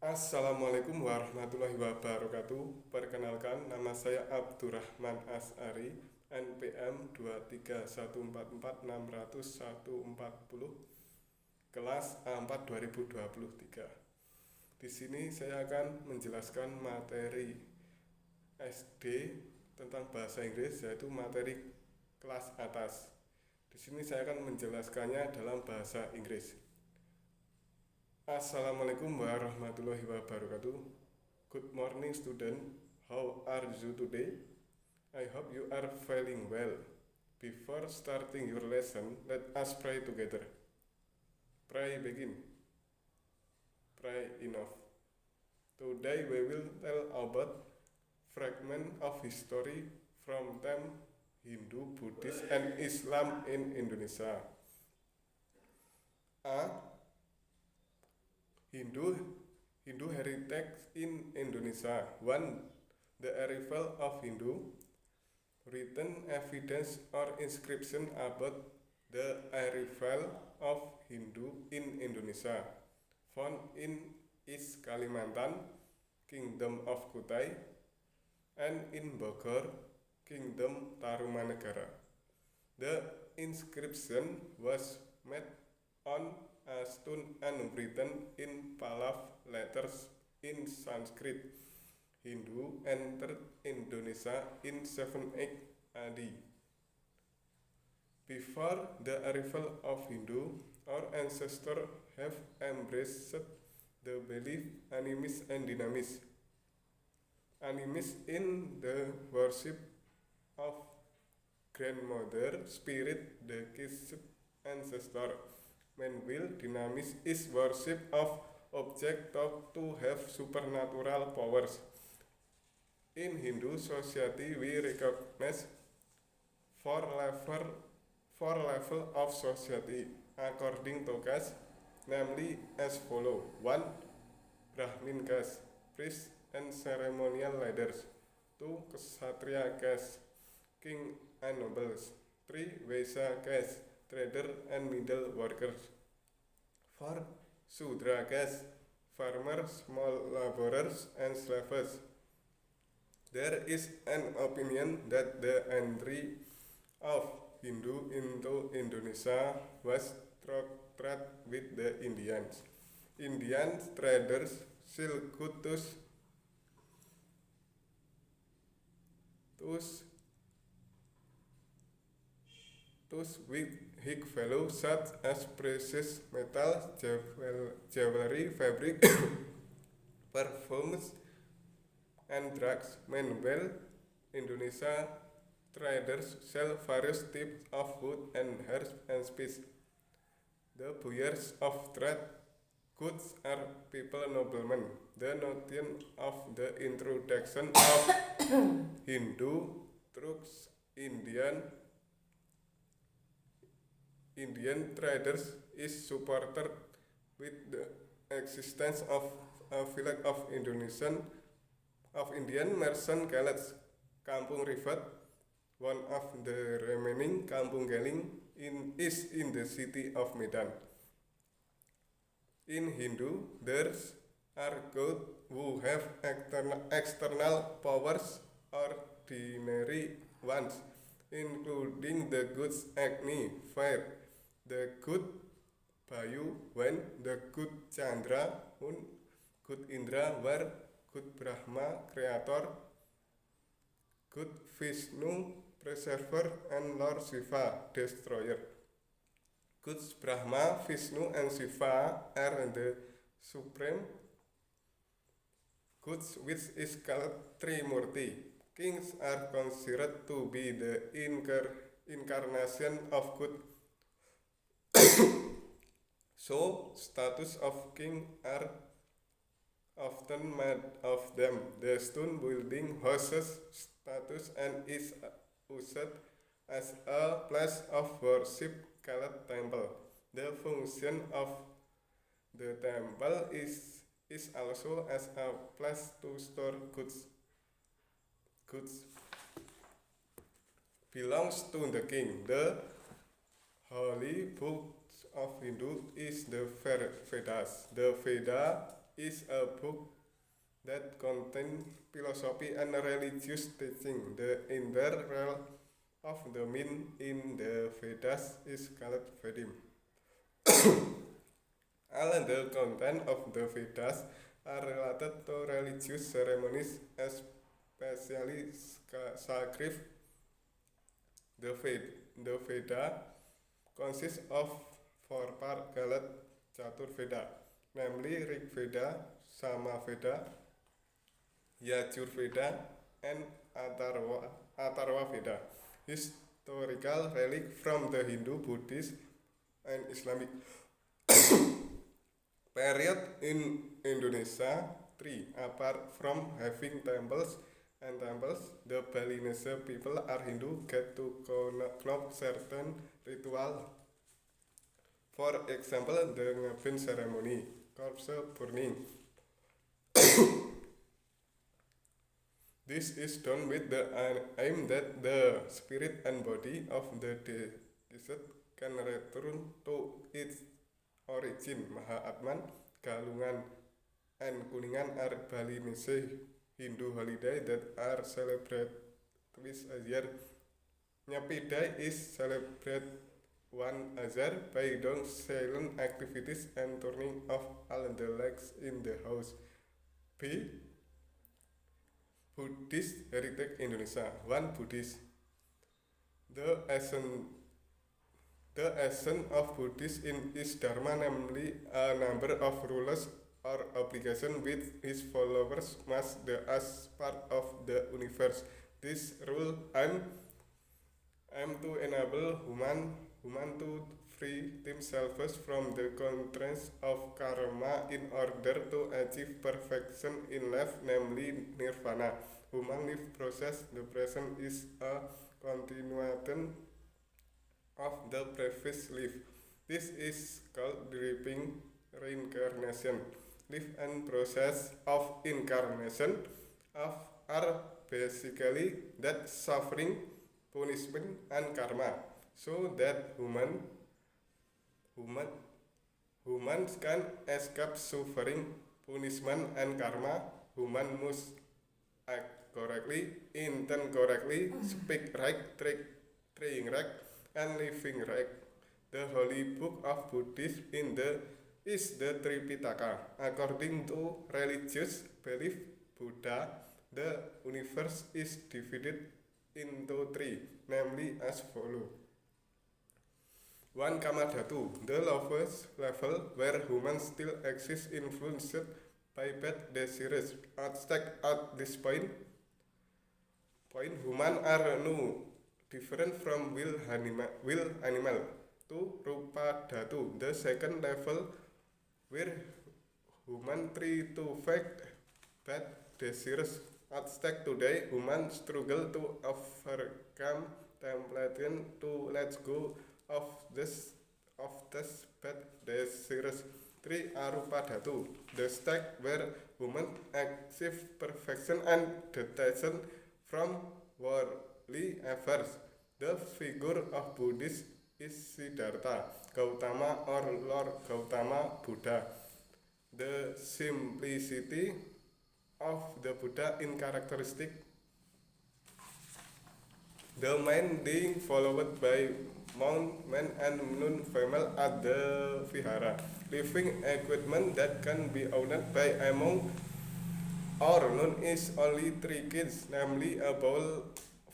Assalamualaikum warahmatullahi wabarakatuh. Perkenalkan, nama saya Abdurrahman As'ari, NPM 23144600140, kelas A4 2023. Di sini saya akan menjelaskan materi SD tentang bahasa Inggris, yaitu materi kelas atas. Di sini saya akan menjelaskannya dalam bahasa Inggris. Assalamualaikum warahmatullahi wabarakatuh. Good morning student. How are you today? I hope you are feeling well. Before starting your lesson, let us pray together. Pray begin. Pray enough. Today we will tell about fragment of history from time Hindu, Buddhist, and Islam in Indonesia. A. Hindu heritage in Indonesia. 1. The arrival of Hindu. Written evidence or inscription about the arrival of Hindu in Indonesia found in East Kalimantan, Kingdom of Kutai, and in Bogor, Kingdom Tarumanegara. The inscription was made on a stone and written in Pallav letters in Sanskrit. Hindu entered Indonesia in 780 AD. Before the arrival of Hindu, our ancestors have embraced the belief animist and dynamist. Animist in the worship of grandmother spirit, the kissed ancestor. Meanwhile, dynamist is worship of object thought to have supernatural powers. In Hindu society, we recognize four level of society according to caste, namely as follow: 1. Brahmin caste, priests and ceremonial leaders. 2. Kshatriya caste, king and nobles. 3. Vaishya caste, trader and middle workers. 4. Shudra caste, farmers, small laborers, and slaves. There is an opinion that the entry of Hindu into Indonesia was through trade with the Indians. Indian traders sold goods with high value such as precious metals, jewelry, fabric, perfumes, and drugs. Meanwhile, Indonesia traders sell various types of wood and herbs and spices. The buyers of trade goods are people noblemen. The notion of the introduction of Hindu through Indian traders is supported with the existence of a village of Indian merchant called Kampung Rivat. One of the remaining Kampung Galing is in the city of Medan. In Hindu, there are gods who have external powers, ordinary ones, including the gods Agni, fire, the god Bayu, wind, the god Chandra, moon, god Indra, war, god Brahma, creator, god Vishnu, preserver, and Lord Shiva, destroyer. Gods Brahma, Vishnu, and Shiva are the supreme gods, which is called Trimurti. Kings are considered to be the incarnation of good. So, status of king are often made of them. The stone building houses status and is used as a place of worship called temple. The function of the temple is also as a place to store goods belongs to the king. The holy book of Hindu is the Vedas. The Veda is a book that contains philosophy and religious teaching. The inner realm of the mind in the Vedas is called Vedim. All the content of the Vedas are related to religious ceremonies, especially sacred. The Veda consists of four parts called Chaturveda, namely Rig Veda, Samaveda, Yajurveda, and Atharva Veda. Historical relic from the Hindu, Buddhist, and Islamic period in Indonesia. 3. Apart from having temples, the Balinese people are Hindu get to conduct certain ritual. For example, the Ngabin ceremony, corpse burning. This is done with the aim that the spirit and body of the deceased can return to its origin. Mahatman, Galungan, and Kuningan are Balinese Hindu holidays that are celebrated twice a year. Nyepi Day is celebrated one year by doing silent activities and turning off all the lights in the house. B. Buddhist Heritage Indonesia. 1. Buddhist. The essence of Buddhism is Dharma, namely a number of rules or obligations which his followers must do as part of the universe. This rule aim to enable human to free themselves from the constraints of karma in order to achieve perfection in life, namely nirvana. Human life process, the present is a continuation of the previous life. This is called reincarnation. Life and process of incarnation are basically that suffering, punishment, and karma, so that humans can escape suffering, punishment, and karma. Human must act correctly, intend correctly, speak right, train right, and living right. The holy book of Buddhism is the Tripitaka. According to religious belief, Buddha, the universe is divided into 3, namely as follows. 1. Kamadhatu, the lowest level where humans still exist, influenced by bad desires. At this point, humans are no different from wild animal. 2. Rupa Dhatu, the second level where humans try to fight bad desires. At stake today, humans struggle to overcome temptation to let go of this bad desires. 3. Arupa Dhatu, the state where humans achieve perfection and detachment from worldly affairs. The figure of Buddhist is Siddhartha Gautama or Lord Gautama Buddha. The simplicity of the Buddha in characteristic, the man being followed by monk, men, and nun female at the vihara, living equipment that can be owned by a monk or nun is only 3 kids, namely a bowl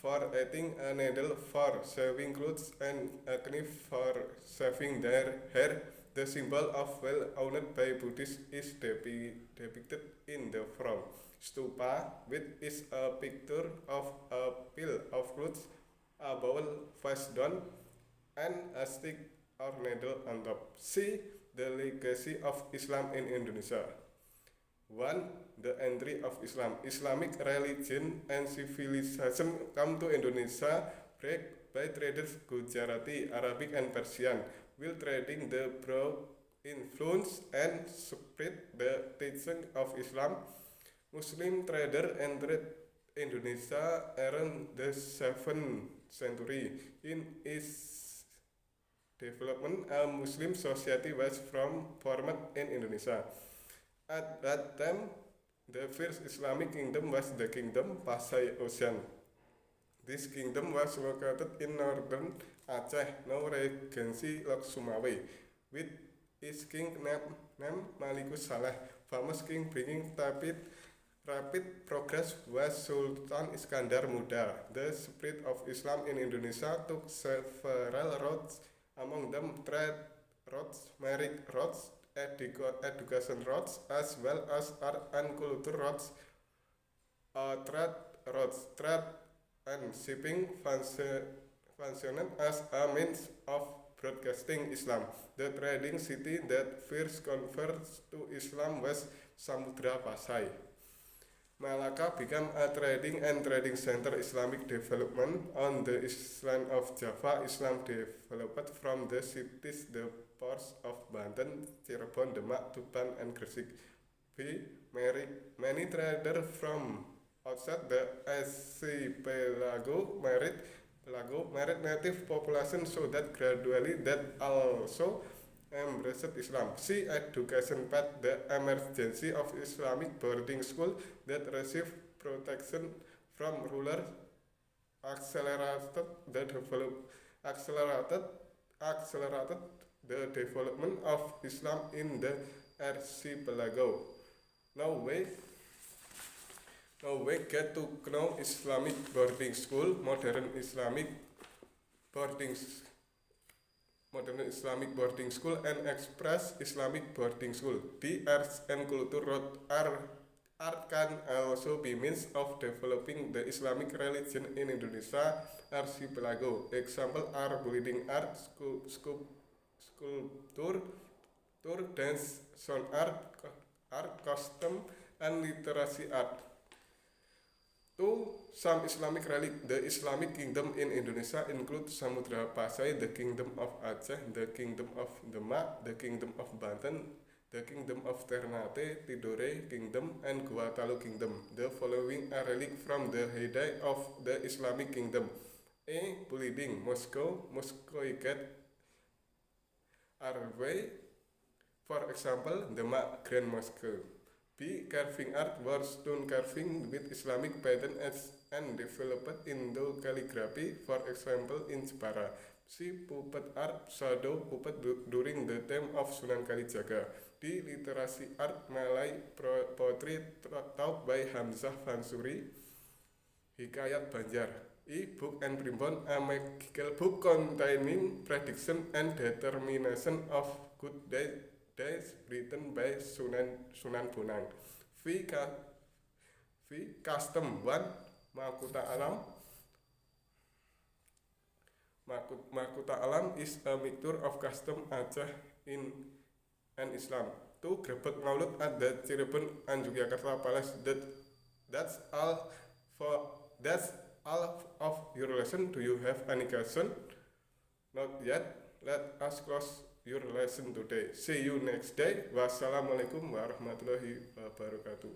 for eating, a needle for sewing clothes, and a knife for shaving their hair. The symbol of wealth owned by Buddhists is depicted in the front stupa, which is a picture of a pile of clothes, a bowl face down, and a stick or needle on top. See the legacy of Islam in Indonesia. 1. The entry of Islam. Islamic religion and civilization come to Indonesia brought by traders Gujarati, Arabic, and Persian. While trading the broad influence and spread the teaching of Islam, Muslim traders entered Indonesia around the 7th century. In its development, a Muslim society was formed in Indonesia. At that time, the first Islamic kingdom was the kingdom Pasai Ocean. This kingdom was located in northern Aceh, now Regency Lok Sumawe, with its king named Malikus Saleh. Famous king bringing rapid progress was Sultan Iskandar Muda. The spread of Islam in Indonesia took several roads, among them trade roads, marriage roads, education roads, as well as art and culture roads. Trade and shipping functioned as a means of broadcasting Islam. The trading city that first converted to Islam was Samudra Pasai. Malacca became a trading center. Islamic development on the island of Java. Islam developed from the cities, the ports of Banten, Cirebon, Demak, Tuban, and Gresik. Many traders from outside the archipelago married native population, so that gradually that also embraced Islam. See education path. The emergency of Islamic boarding school that received protection from rulers accelerated the development of Islam in the archipelago. Now we get to know Islamic boarding school, modern Islamic boarding school, and express Islamic boarding school. The arts and culture road art can also be means of developing the Islamic religion in Indonesia archipelago. Example are building art, sculpture, dance, sound art, costume, and literary art. To some Islamic religion, the Islamic kingdom in Indonesia include Samudra Pasai, the kingdom of Aceh, the kingdom of Demak, the kingdom of Banten, the kingdom of Ternate, Tidore kingdom, and Gorontalo kingdom. The following are relics from the heyday of the Islamic kingdom: A. Building, Moscoiket Arway, for example, Demak Grand Mosque. B. Carving art, war stone carving with Islamic pattern and developed Indo calligraphy, for example in Jepara. C. Puppet art, shadow puppet during the time of Sunan Kalijaga. D. Literary art, Malay poetry taught by Hamzah Fansuri, Hikayat Banjar. E. Book and Primbon, a magical book containing prediction and determination of good days written by Sunan Bonang. V. Custom 1, Mahkota Alam is a mixture of custom Aceh and Islam. 2. Grebek Maulud at the Cirebon and Yogyakarta Palace. That's all of your lesson. Do you have any question? Not yet. Let us close your lesson today. See you next day. Wassalamualaikum warahmatullahi wabarakatuh.